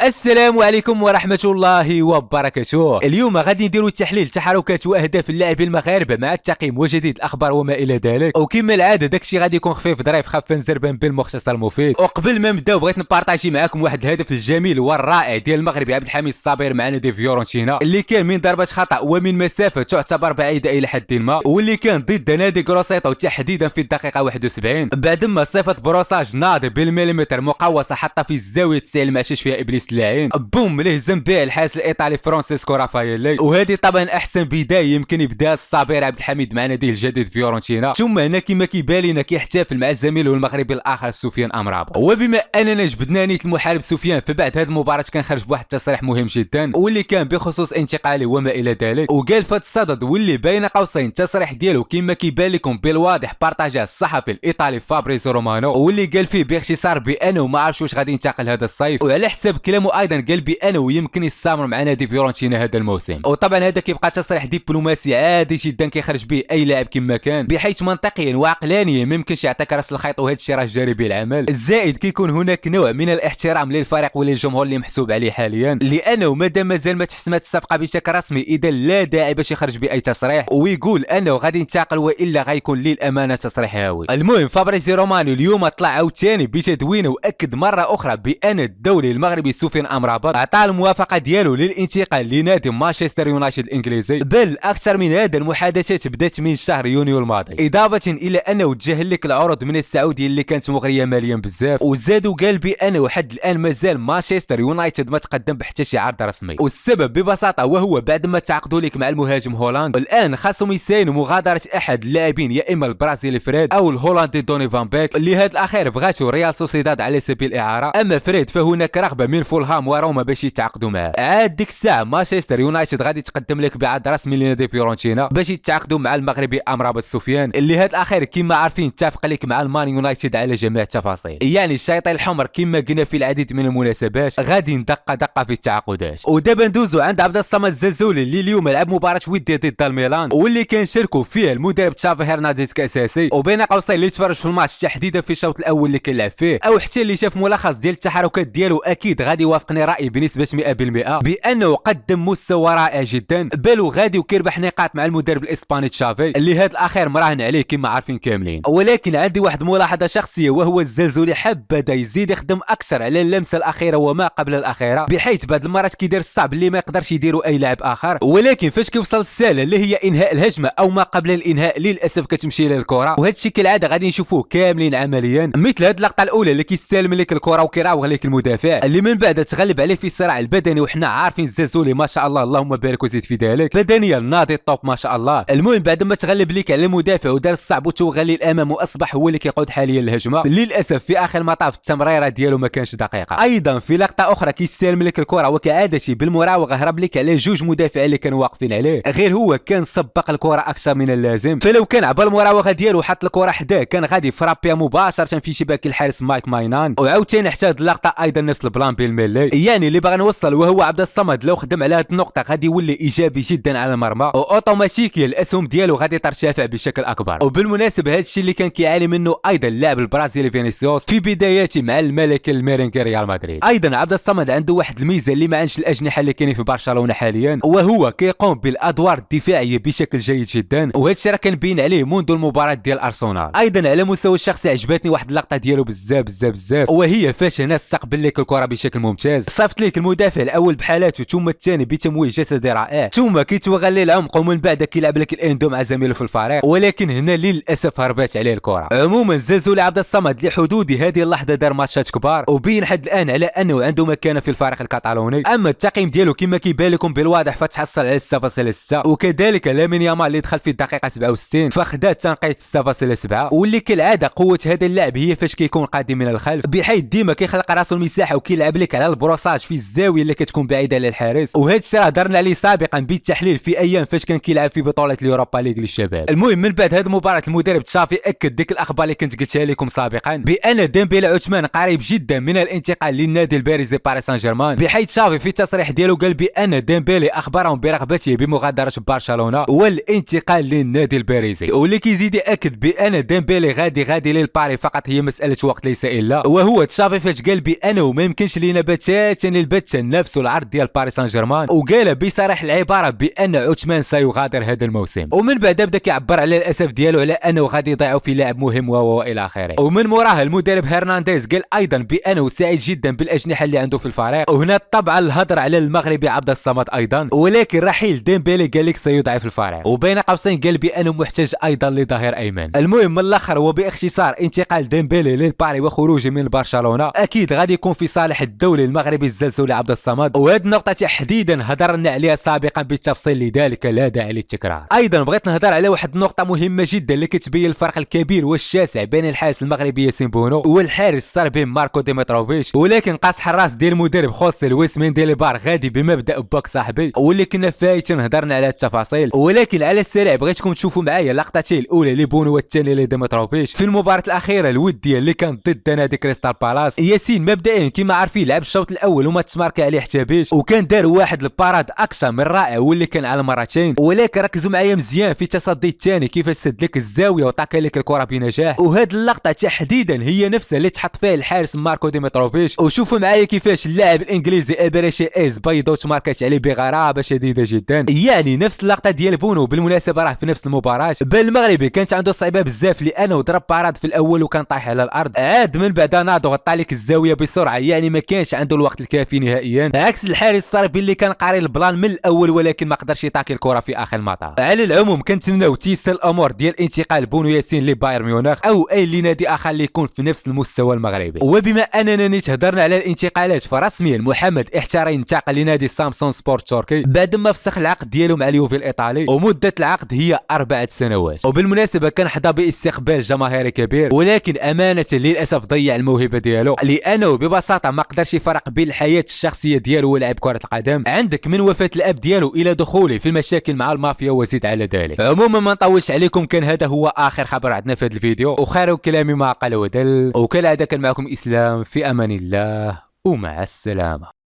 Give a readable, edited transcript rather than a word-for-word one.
السلام عليكم ورحمة الله وبركاته. اليوم غادي نديرو تحليل تحركات واهداف اللاعبين المغاربة مع التقييم وجديد الاخبار وما الى ذلك، وكما العادة داكشي غادي يكون خفيف ظريف خفا زربان بالمختصر المفيد. وقبل ما نبداو بغيت نبارطاجي معاكم واحد الهدف الجميل والرائع ديال المغربي عبد الحميد الصابر مع نادي فيورنتينا، اللي كان من ضربة خطأ ومن مسافة تعتبر بعيدة الى حد ما، واللي كان ضد نادي غروسيتو تحديدا في الدقيقة 71 بعد ما صفة بروساج ناضي بالمليمتر مقوسة حتى في الزاوية 90 المعشش فيها ابليس اللاعين، بوم له زنبيه الحارس الايطالي فرانسيسكو رافاييلي. وهذه طبعا احسن بدايه يمكن يبدا الصابر عبد الحميد مع ناديه الجديد فيورنتينا. ثم هنا كما كيبان لنا كيحتفل مع زميله المغربي الاخر سفيان امرابط. وبما اننا جبدنا نيت المحارب سفيان، فبعد هذه المباراه كان خرج بواحد التصريح مهم جدا واللي كان بخصوص انتقاله وما الى ذلك، وقال فهاد الصدد واللي بين قوسين التصريح ديالو كما كيبان لكم بالواضح بارطاجاه الصحفي الايطالي فابريزو رومانو، واللي قال فيه باختصار بانه ما عرفش واش غادي ينتقل هذا الصيف، وعلى حساب كلامه ايضا قال بانه يمكن يستمر مع نادي فيورنتينا هذا الموسم. وطبعا هذا كيبقى تصريح دبلوماسي عادي جدا كيخرج به اي لاعب كما كان، بحيث منطقيا وعقلانيا ما يمكنش يعطيك راس الخيط، وهذا الشيء راه جاري به العمل. الزائد كيكون هناك نوع من الاحترام للفريق وللجمهور اللي محسوب عليه حاليا، لانه مادام مازال ما تحسمات الصفقه بشكل رسمي اذا لا داعي باش يخرج باي تصريح ويقول انه غادي ينتقل، والا غيكون للامانه تصريح هاوي. المهم فابريزي رومانو اليوم طلع عاوتاني بتدوينه واكد مره اخرى بان الدولي المغربي سفيان امرابط عطى الموافقه ديالو للانتقال لنادي مانشستر يونايتد الانجليزي، بل اكثر من هذا المحادثات بدات من شهر يونيو الماضي، اضافه الى انه تجاهل لك العروض من السعوديه اللي كانت مغريه ماليا بزاف، وزادوا قال بانه حد الان مازال مانشستر يونايتد ما تقدم بحتى شي عرض رسمي، والسبب ببساطه وهو بعد ما تعاقدوا لك مع المهاجم هولاند، الان خاصهم يساينوا مغادره احد اللاعبين، يا اما البرازيلي فريد او الهولندي دوني فان بيك، اللي هذا الاخير بغاتو ريال سوسيداد على سبيل الاعاره. اما فريد فهناك رغبه من فولهام وروما باش يتعاقدوا معاه. عاد ديك الساعه مانشستر يونايتد غادي تقدم لك بعرض رسمي لنادي فيورنتينا باش يتعاقدوا مع المغربي امرابط سفيان، اللي هذا الاخير كما عارفين اتفق لك مع المان يونايتد على جميع التفاصيل. يعني الشياطين الحمر كما قلنا في العديد من المناسبات غادي ندق دقه في التعاقدات. ودابا ندوزو عند عبد الصمد الزلزولي اللي اليوم لعب مباراه وديه ضد الميلان، واللي كان شاركوا فيها المدرب تشافي هرنانديز كاساسي، وبين قوسين اللي تفرج في الماتش تحديدا في الشوط الاول اللي كان لعب فيه او حتى اللي شاف ملخص ديال التحركات ديالو اكيد غادي يوافقني رايي بنسبه 100% بانه قدم مستوى رائع جدا، بل وغادي وكيربح نقاط مع المدرب الاسباني تشافي اللي هذا الاخير مراهن عليه كما عارفين كاملين. ولكن عندي واحد الملاحظه شخصيه، وهو الزلزولي حبذا يزيد يخدم اكثر على اللمسه الاخيره وما قبل الاخيره، بحيث بعض المرات كيدير الصعب اللي ما يقدرش يديروا اي لاعب اخر، ولكن فاش كيوصل الساله اللي هي انهاء الهجمه او ما قبل الانهاء للاسف كتمشي له الكره، وهذا الشيء كالعاده غادي نشوفوه كاملين عمليا، مثل هذه اللقطه الاولى اللي كيستلم لك الكره وكيراوغ لك المدافع اللي من بعد تغلب عليه في الصراع البدني، وحنا عارفين الزلزولي ما شاء الله اللهم بارك وزيد في ذلك بدنيا ناضي الطوب ما شاء الله. المهم بعد ما تغلب لك على المدافع ودار الصعب وتوغل للامام واصبح هو اللي كيقود حاليا الهجمه، للاسف في اخر المطاف التمريره ديالو ما كانش دقيقه. ايضا في لقطه اخرى كيستلم لك الكره وكعادته بالمراوغه هرب لك على جوج مدافعين اللي كانوا واقفين عليه، غير هو كان سبق الكره اكثر من اللازم، فلو كان عبر المراوغه ديالو حط الكره حداه كان غادي فرابيا مباشره في شباك الحارس مايك ماينان. وعاوتاني حتى هذه اللقطه ايضا نفس البلان بالملي، يعني اللي باغي نوصل وهو عبد الصمد لو خدم على هذه النقطه غادي يولي ايجابي جدا على المرمى، واوتوماتيكيا الاسهم ديالو غادي ترتفع بشكل اكبر. وبالمناسبه هذا الشيء اللي كان كيعاني منه ايضا اللاعب البرازيلي فينيسيوس في بداياته مع الملك الميرينغي ريال مدريد. ايضا عبد الصمد عنده واحد الميزه اللي ما عندش الاجنحه اللي كاينين في برشلونه حاليا، وهو كيقوم بالادوار الدفاعيه بشكل جيد جدا، وهذا الشيء راه كنبين عليه منذ المباراه ديال ارسنال. ايضا على مستوى الشخصي عجبتني واحد اللقطه ديالو بزاف بزاف بزاف، وهي فاش هنا استقبل لك الكره بشكل ممتاز، صيفط لك المدافع الاول بحالاته ثم الثاني بتمويه جسدي رائع، ثم كيتوغل العمق ومن بعد كيلعب لك الاندو مع زميله في الفريق، ولكن هنا للاسف هربات عليه الكره. عموما زلزولي عبد الصمد لحدود هذه اللحظه دار ماتشات كبار وبين حد الان على انه عنده مكانه في الفريق الكتالوني. اما التقييم ديالو كما كيبان لكم بالواضح فتحصل على 6.6، وكذلك لامين يامال اللي دخل في الدقيقه 67 فخدا تنقيط 6.7، واللي كالعاده قوه هذا اللاعب هي فاش كيكون قادم من الخلف، بحيث ديما كيخلق راسو المساحه وكيلعب لك على البروساج في الزاويه اللي كتكون بعيده على الحارس، وهذا الشيء راه درنا عليه سابقا بالتحليل في ايام فاش كان كيلعب في بطوله اليوروبا ليغ للشباب. المهم من بعد هذه المباراه المدرب تشافي اكد ديك الاخبار اللي كنت قلتها لكم سابقا بان ديمبيلي عثمان قريب جدا من الانتقال للنادي الباريزي باريس سان جيرمان، بحيث تشافي في التصريح ديالو قال بان ديمبيلي اخبرهم برغبته بمغادره برشلونه والانتقال للنادي الباريزي، واللي كيزيد ياكد بان ديمبيلي غادي للباري فقط هي مساله وقت ليس الا، وهو تشافي فاش قال بانه ما يمكنش لينا بتاتا البتة نفسه العرض ديال باريس سان جيرمان، وقال بصراحه العباره بان عثمان سيغادر هذا الموسم. ومن بعد بدا كيعبر على الاسف ديالو على انه غادي يضيعوا في لاعب مهم والى اخره. ومن موراها المدرب هرنانديز قال ايضا بانه سعيد جدا بالاجنحه اللي عنده في الفريق. وهنا طبعا الهضر على المغربي عبد الصمد ايضا، ولكن رحيل ديمبيلي قال لك سيضعف الفريق، وبين قوسين قال بانه محتاج ايضا لظهير ايمن. المهم من الاخر وباختصار انتقال ديمبيلي للباري وخروجه من برشلونه اكيد غادي يكون في صالح الدولي المغربي الزلزولي عبد الصمد، وهذه النقطه تحديدا هضرنا عليها سابقا بالتفصيل لذلك لا داعي للتكرار. ايضا بغيت نهضر على واحد النقطه مهمه جدا اللي كتبين الفرق الكبير والشاسع بين الحارس المغربي ياسين بونو والحارس الصربي ماركو ديمتروفيتش، ولكن قاص حراس ديال المدرب خوسي لويس مينديليبار غادي بمبدا باك صاحبي واللي كنا فايتين هضرنا على التفاصيل. ولكن على السريع بغيتكم تشوفوا معايا لقطتين الاولى لبونو والثانيه لديمتروفيتش في المباراه الاخيره الوديه اللي كانت ضد نادي كريستال بالاس. ياسين مبدئيا كما عارفين لعب الشوط الاول وما تماركا عليه حتى بيش، وكان دار واحد الباراد اكثر من رائع واللي كان على مرتين. ولكن ركزوا معايا مزيان في التصدي الثاني كيفاش سد لك الزاويه وطاك لك الكره بنجاح، وهذه اللقطه تحديدا هي نفسها اللي تحط فيها الحارس ماركو ديمتروفيتش. وشوفوا معايا كيفاش اللاعب الانجليزي ابريشي ايز بيضو تماركات عليه بغرابه شديده جدا. يعني نفس اللقطه ديال بونو بالمناسبه راه في نفس المباراه، بل المغربي كانت عنده صعيبه بزاف لانه ضرب باراد في الاول وكان طايح على الارض، عاد من بعد ناضو غطى لك الزاويه بسرعه، يعني ما كانش عنده الوقت الكافي نهائيا، عكس الحارس الصربي اللي كان قاري البلان من الاول ولكن ما قدرش يطاكي الكره في اخر المطاف. على العموم كنتمناو تيسر الامور ديال انتقال بونو ياسين لبايرن ميونخ او اي لنادي اخر اللي يكون في نفس المستوى المغربي. وبما اننا نيت هضرنا على الانتقالات فرسميا محمد احترى ينتقل لنادي سامسون سبورت تركي بعد ما فسخ العقد ديالو مع اليوفي الايطالي، ومده العقد هي 4 سنوات. وبالمناسبه كان حظى باستقبال جماهيري كبير، ولكن امانه للاسف ضيع الموهبه ديالو لانه ببساطه ما قدرش يفرق بين الحياه الشخصيه ديالو ولاعب كره القدم، عندك من وفاه الاب ديالو الى دخوله في المشاكل مع المافيا وزيد على ذلك. عموما ما نطولش عليكم، كان هذا هو اخر خبر عندنا في هذا الفيديو، وخير كلامي ما قال ودل، وكالعاده كان معكم اسلام، في امان الله ومع السلامه.